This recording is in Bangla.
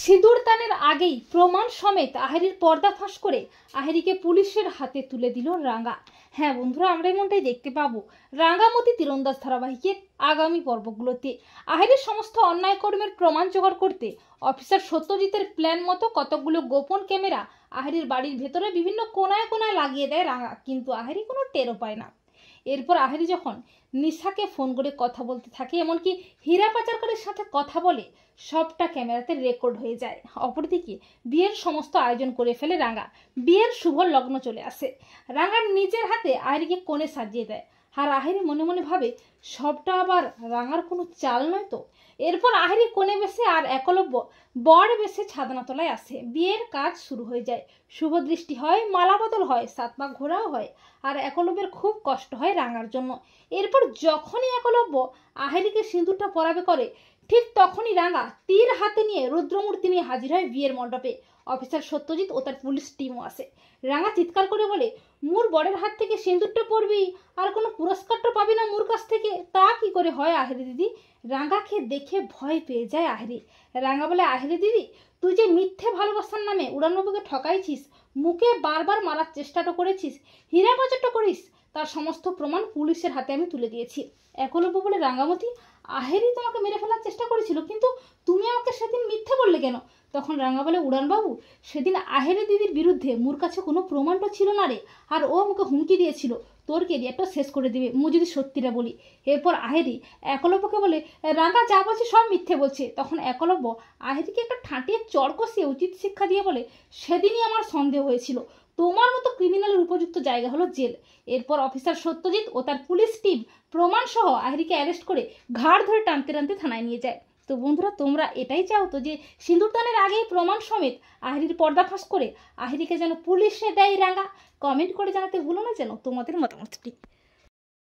সিঁদুরদানের আগেই প্রমাণ সমেত আহেরির পর্দাফাঁস করে আহেরিকে পুলিশের হাতে তুলে দিল রাঙা। হ্যাঁ বন্ধুরা, আমরা এমনটাই দেখতে পাবো রাঙামতি তীরন্দাজ ধারাবাহিকের আগামী পর্বগুলোতে। আহেরির সমস্ত অন্যায় কর্মের প্রমাণ জোগাড় করতে অফিসার সত্যজিতের প্ল্যান মতো কতগুলো গোপন ক্যামেরা আহেরির বাড়ির ভেতরে বিভিন্ন কোনায় কোনায় লাগিয়ে দেয় রাঙা, কিন্তু আহেরি কোনো টেরও পায় না। এরপর আহেরি যখন নিশাকে ফোন করে কথা বলতে থাকে, এমনকি হীরা পাচারকারীর সাথে কথা বলে, সবটা ক্যামেরাতে রেকর্ড হয়ে যায়। অপরদিকে বিয়ের সমস্ত আয়োজন করে ফেলে রাঙা। বিয়ের শুভ লগ্ন চলে আসে। রাঙার নিজের হাতে আহেরিকে কোণে সাজিয়ে দেয়। আর আহেরি মনে মনে ভাবে, সবটা আবার রাঙার কোনো চাল নয় তো। এরপর আহেরি কোণে বেশে আর একলব্য বর বেশে ছাদনাতলায় আসে। বিয়ের কাজ শুরু হয়ে যায়। শুভ দৃষ্টি হয়, মালা বদল হয়, 7 পাক ঘোরাও হয়। আর একলব্যের খুব কষ্ট হয় রাঙার জন্য। এরপর যখনই একলব্য আহেরিকে সিঁদুরটা পরাবে করে, ঠিক তখনই রাঙা তীর হাতে নিয়ে রুদ্রমূর্তি নিয়ে হাজির হয় বিয়ের মণ্ডপে। অফিসার সত্যজিৎ ও তার পুলিশ টিমও আসে। রাঙা চিৎকার করে বলে, মোর বরের হাত থেকে সিঁদুরটা পরবি আর কোনো পুরস্কারটা পাবি না মোর কাছ থেকে। তা কি করে হয় আহেরি দিদি? রাঙাকে দেখে ভয় পেয়ে যায় আহেরি। রাঙা বলে, আহেরি দিদি, তুই যে মিথ্যে ভালোবাসার নামে উড়ানবাবুকে ঠকাইছিস, মুখে বারবার মারার চেষ্টাটা করেছিস, হীরা পাচারটা করিস, তার সমস্ত প্রমাণ পুলিশের হাতে আমি তুলে দিয়েছি। একলব্য বলে, রাঙামতি, আহেরি তোমাকে মেরে ফেলার চেষ্টা করেছিল, কিন্তু তুমি আমাকে সেদিন মিথ্যে বললে কেন? তখন রাঙা বলে, উড়ানবাবু, সেদিন আহেরি দিদির বিরুদ্ধে মোর কাছে কোনো প্রমাণটা ছিল না রে, আর ও আমাকে হুমকি দিয়েছিল তোর কেরিয়ারটা শেষ করে দিবে মু যদি সত্যিটা বলি। এরপর আহেরি একলব্যকে বলে, রাঙা যা বলছে সব মিথ্যে বলছে। তখন একলব্য আহেরিকে একটা ঠাঁটিয়ে চড় কষিয়ে উচিত শিক্ষা দিয়ে বলে, সেদিনই আমার সন্দেহ হয়েছিল, তোমার মতো ক্রিমিনালের উপযুক্ত জায়গা হলো জেল। এরপর অফিসার সত্যজিৎ ও তার পুলিশ টিম প্রমাণ সহ আহেরিকে অ্যারেস্ট করে ঘাড় ধরে টানতে টানতে থানায় নিয়ে যায়। তো বন্ধুরা, তোমরা এটাই চাও তো যে সিঁদুরদানের আগেই প্রমাণ সমেত আহেরির পর্দাফাঁস করে আহেরিকে যেন পুলিশে দেয় রাঙা? কমেন্ট করে জানাতে ভুলো না যেন তোমাদের মতামতটি।